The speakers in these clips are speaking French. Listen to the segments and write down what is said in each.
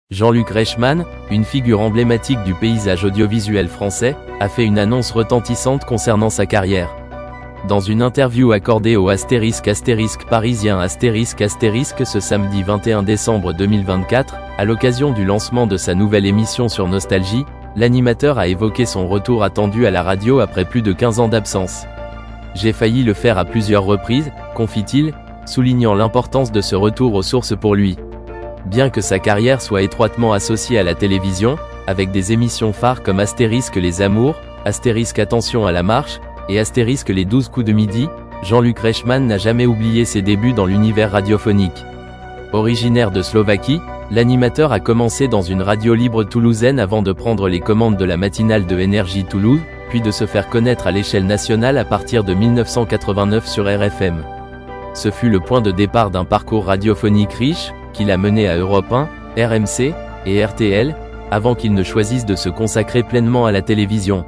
Jean-Luc Reichmann, une figure emblématique du paysage audiovisuel français, a fait une annonce retentissante concernant sa carrière. Dans une interview accordée au Parisien ce samedi 21 décembre 2024, à l'occasion du lancement de sa nouvelle émission sur Nostalgie, l'animateur a évoqué son retour attendu à la radio après plus de 15 ans d'absence. « J'ai failli le faire à plusieurs reprises », confie-t-il, soulignant l'importance de ce retour aux sources pour lui. Bien que sa carrière soit étroitement associée à la télévision, avec des émissions phares comme Les Amours, Attention à la marche, et les 12 coups de midi, Jean-Luc Reichmann n'a jamais oublié ses débuts dans l'univers radiophonique. Originaire de Slovaquie, l'animateur a commencé dans une radio libre toulousaine avant de prendre les commandes de la matinale de Énergie Toulouse, puis de se faire connaître à l'échelle nationale à partir de 1989 sur RFM. Ce fut le point de départ d'un parcours radiophonique riche, qu'il a mené à Europe 1, RMC et RTL, avant qu'il ne choisisse de se consacrer pleinement à la télévision.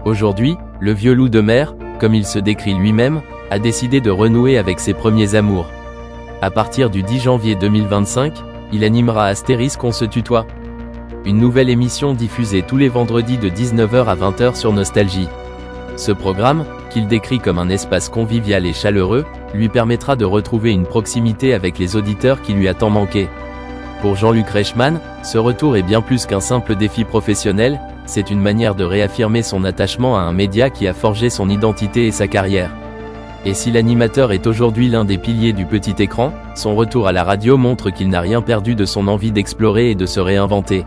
Aujourd'hui, le vieux loup de mer, comme il se décrit lui-même, a décidé de renouer avec ses premiers amours. À partir du 10 janvier 2025, il animera On se tutoie. Une nouvelle émission diffusée tous les vendredis de 19h à 20h sur Nostalgie. Ce programme, qu'il décrit comme un espace convivial et chaleureux, lui permettra de retrouver une proximité avec les auditeurs qui lui a tant manqué. Pour Jean-Luc Reichmann, ce retour est bien plus qu'un simple défi professionnel, c'est une manière de réaffirmer son attachement à un média qui a forgé son identité et sa carrière. Et si l'animateur est aujourd'hui l'un des piliers du petit écran, son retour à la radio montre qu'il n'a rien perdu de son envie d'explorer et de se réinventer.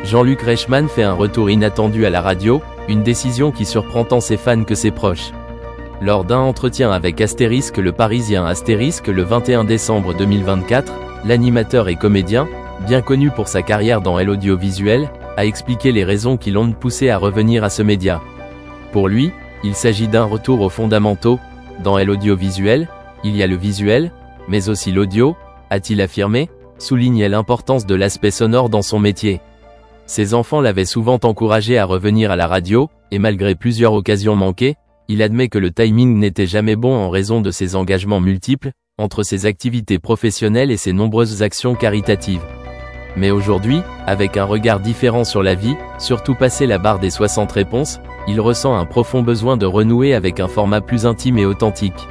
Jean-Luc Reichmann fait un retour inattendu à la radio, une décision qui surprend tant ses fans que ses proches. Lors d'un entretien avec Le Parisien le 21 décembre 2024, l'animateur et comédien, bien connu pour sa carrière dans l'audiovisuel, a expliqué les raisons qui l'ont poussé à revenir à ce média. Pour lui, il s'agit d'un retour aux fondamentaux. Dans l'audiovisuel, il y a le visuel, mais aussi l'audio, a-t-il affirmé, soulignait l'importance de l'aspect sonore dans son métier. Ses enfants l'avaient souvent encouragé à revenir à la radio, et malgré plusieurs occasions manquées, il admet que le timing n'était jamais bon en raison de ses engagements multiples, entre ses activités professionnelles et ses nombreuses actions caritatives. Mais aujourd'hui, avec un regard différent sur la vie, surtout passé la barre des 60 réponses, il ressent un profond besoin de renouer avec un format plus intime et authentique.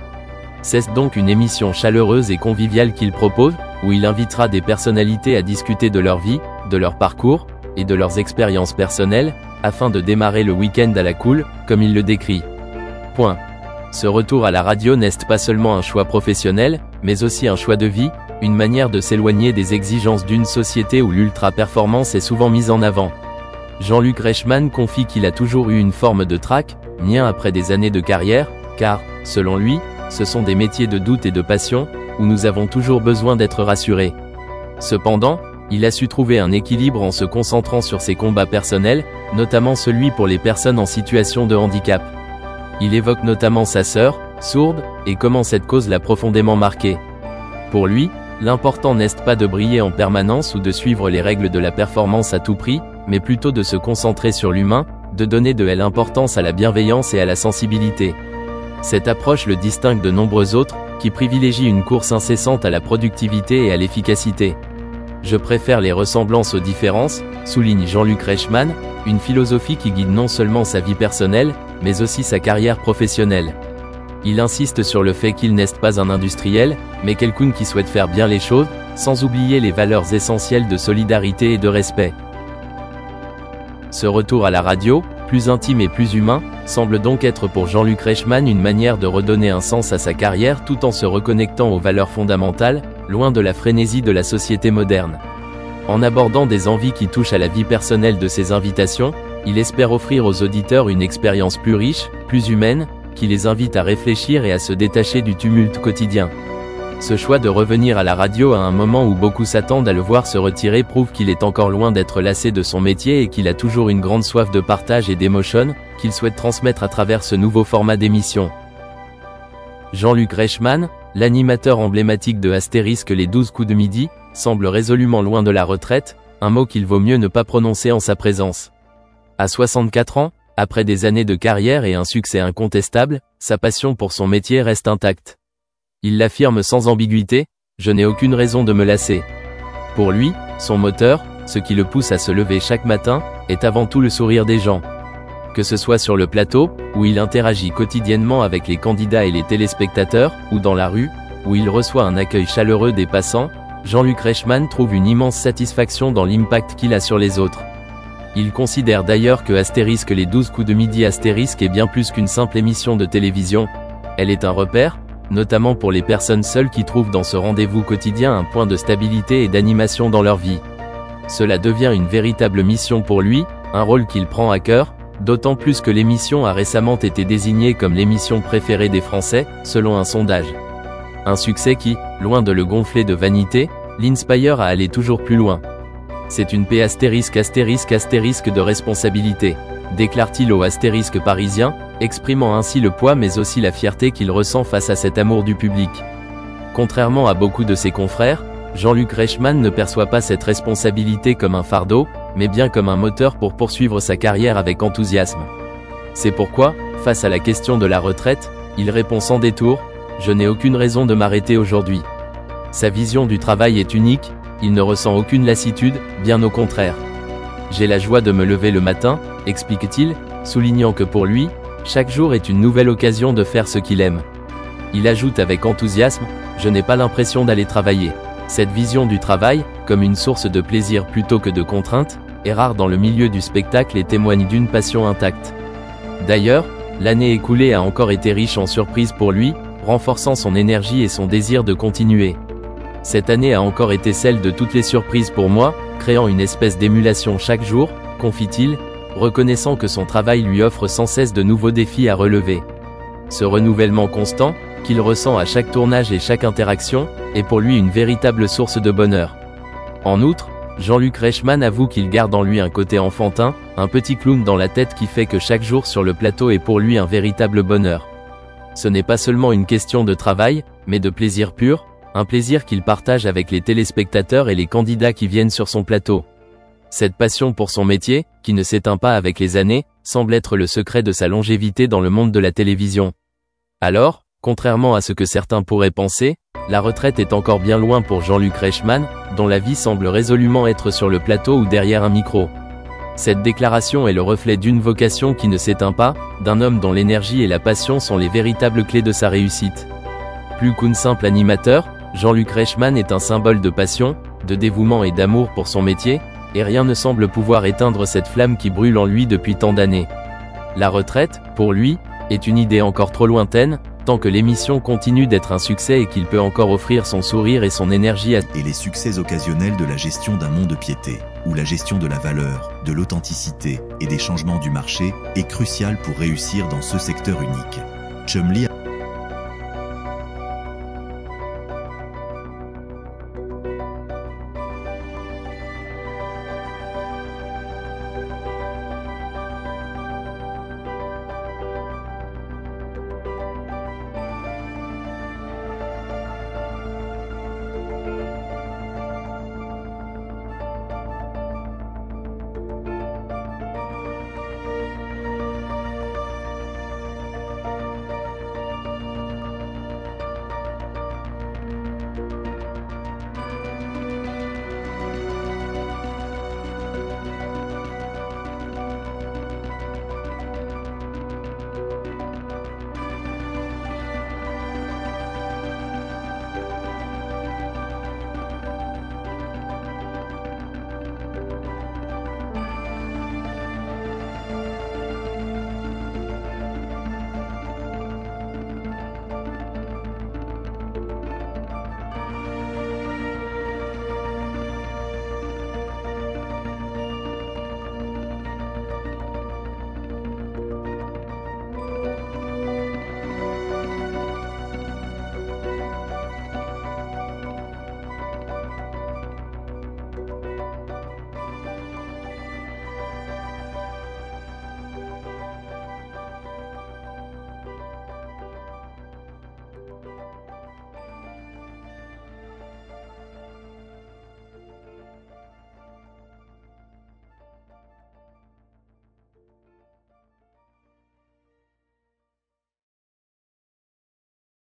C'est donc une émission chaleureuse et conviviale qu'il propose, où il invitera des personnalités à discuter de leur vie, de leur parcours, et de leurs expériences personnelles, afin de démarrer le week-end à la cool, comme il le décrit. Ce retour à la radio n'est pas seulement un choix professionnel, mais aussi un choix de vie, une manière de s'éloigner des exigences d'une société où l'ultra-performance est souvent mise en avant. Jean-Luc Reichmann confie qu'il a toujours eu une forme de trac, après des années de carrière, car, selon lui, ce sont des métiers de doute et de passion, où nous avons toujours besoin d'être rassurés. Cependant, il a su trouver un équilibre en se concentrant sur ses combats personnels, notamment celui pour les personnes en situation de handicap. Il évoque notamment sa sœur, sourde, et comment cette cause l'a profondément marqué. Pour lui, l'important n'est pas de briller en permanence ou de suivre les règles de la performance à tout prix, mais plutôt de se concentrer sur l'humain, de donner de l'importance à la bienveillance et à la sensibilité. Cette approche le distingue de nombreux autres, qui privilégient une course incessante à la productivité et à l'efficacité. Je préfère les ressemblances aux différences, souligne Jean-Luc Reichmann, une philosophie qui guide non seulement sa vie personnelle, mais aussi sa carrière professionnelle. Il insiste sur le fait qu'il n'est pas un industriel, mais quelqu'un qui souhaite faire bien les choses, sans oublier les valeurs essentielles de solidarité et de respect. Ce retour à la radio, plus intime et plus humain, semble donc être pour Jean-Luc Reichmann une manière de redonner un sens à sa carrière tout en se reconnectant aux valeurs fondamentales, loin de la frénésie de la société moderne. En abordant des envies qui touchent à la vie personnelle de ses invitations, il espère offrir aux auditeurs une expérience plus riche, plus humaine, qui les invite à réfléchir et à se détacher du tumulte quotidien. Ce choix de revenir à la radio à un moment où beaucoup s'attendent à le voir se retirer prouve qu'il est encore loin d'être lassé de son métier et qu'il a toujours une grande soif de partage et d'émotion, qu'il souhaite transmettre à travers ce nouveau format d'émission. Jean-Luc Reichmann, l'animateur emblématique de les 12 coups de midi, semble résolument loin de la retraite, un mot qu'il vaut mieux ne pas prononcer en sa présence. À 64 ans, après des années de carrière et un succès incontestable, sa passion pour son métier reste intacte. Il l'affirme sans ambiguïté, « Je n'ai aucune raison de me lasser ». Pour lui, Son moteur, ce qui le pousse à se lever chaque matin, est avant tout le sourire des gens. Que ce soit sur le plateau, où il interagit quotidiennement avec les candidats et les téléspectateurs, ou dans la rue, où il reçoit un accueil chaleureux des passants, Jean-Luc Reichmann trouve une immense satisfaction dans l'impact qu'il a sur les autres. Il considère d'ailleurs que Astérisque les 12 coups de midi Astérisque est bien plus qu'une simple émission de télévision. Elle est un repère, notamment pour les personnes seules qui trouvent dans ce rendez-vous quotidien un point de stabilité et d'animation dans leur vie. Cela devient une véritable mission pour lui, un rôle qu'il prend à cœur, d'autant plus que l'émission a récemment été désignée comme l'émission préférée des Français, selon un sondage. Un succès qui, loin de le gonfler de vanité, l'inspire à aller toujours plus loin. C'est une paix astérisque de responsabilité, déclare-t-il au Astérisque parisien, exprimant ainsi le poids mais aussi la fierté qu'il ressent face à cet amour du public. Contrairement à beaucoup de ses confrères, Jean-Luc Reichmann ne perçoit pas cette responsabilité comme un fardeau, mais bien comme un moteur pour poursuivre sa carrière avec enthousiasme. C'est pourquoi, face à la question de la retraite, il répond sans détour, « Je n'ai aucune raison de m'arrêter aujourd'hui ». Sa vision du travail est unique, il ne ressent aucune lassitude, bien au contraire. « J'ai la joie de me lever le matin », explique-t-il, soulignant que pour lui, chaque jour est une nouvelle occasion de faire ce qu'il aime. Il ajoute avec enthousiasme, « Je n'ai pas l'impression d'aller travailler ». Cette vision du travail, comme une source de plaisir plutôt que de contrainte, est rare dans le milieu du spectacle et témoigne d'une passion intacte. D'ailleurs, l'année écoulée a encore été riche en surprises pour lui, renforçant son énergie et son désir de continuer. Cette année a encore été celle de toutes les surprises pour moi, créant une espèce d'émulation chaque jour, confie-t-il, reconnaissant que son travail lui offre sans cesse de nouveaux défis à relever. Ce renouvellement constant, qu'il ressent à chaque tournage et chaque interaction, est pour lui une véritable source de bonheur. En outre, Jean-Luc Reichmann avoue qu'il garde en lui un côté enfantin, un petit clown dans la tête qui fait que chaque jour sur le plateau est pour lui un véritable bonheur. Ce n'est pas seulement une question de travail, mais de plaisir pur, un plaisir qu'il partage avec les téléspectateurs et les candidats qui viennent sur son plateau. Cette passion pour son métier, qui ne s'éteint pas avec les années, semble être le secret de sa longévité dans le monde de la télévision. Alors, contrairement à ce que certains pourraient penser, la retraite est encore bien loin pour Jean-Luc Reichmann, dont la vie semble résolument être sur le plateau ou derrière un micro. Cette déclaration est le reflet d'une vocation qui ne s'éteint pas, d'un homme dont l'énergie et la passion sont les véritables clés de sa réussite. Plus qu'un simple animateur, Jean-Luc Reichmann est un symbole de passion, de dévouement et d'amour pour son métier, et rien ne semble pouvoir éteindre cette flamme qui brûle en lui depuis tant d'années. La retraite, pour lui, est une idée encore trop lointaine, tant que l'émission continue d'être un succès et qu'il peut encore offrir son sourire et son énergie à... Et les succès occasionnels de la gestion d'un monde de piété, où la gestion de la valeur, de l'authenticité et des changements du marché est cruciale pour réussir dans ce secteur unique. Chumlee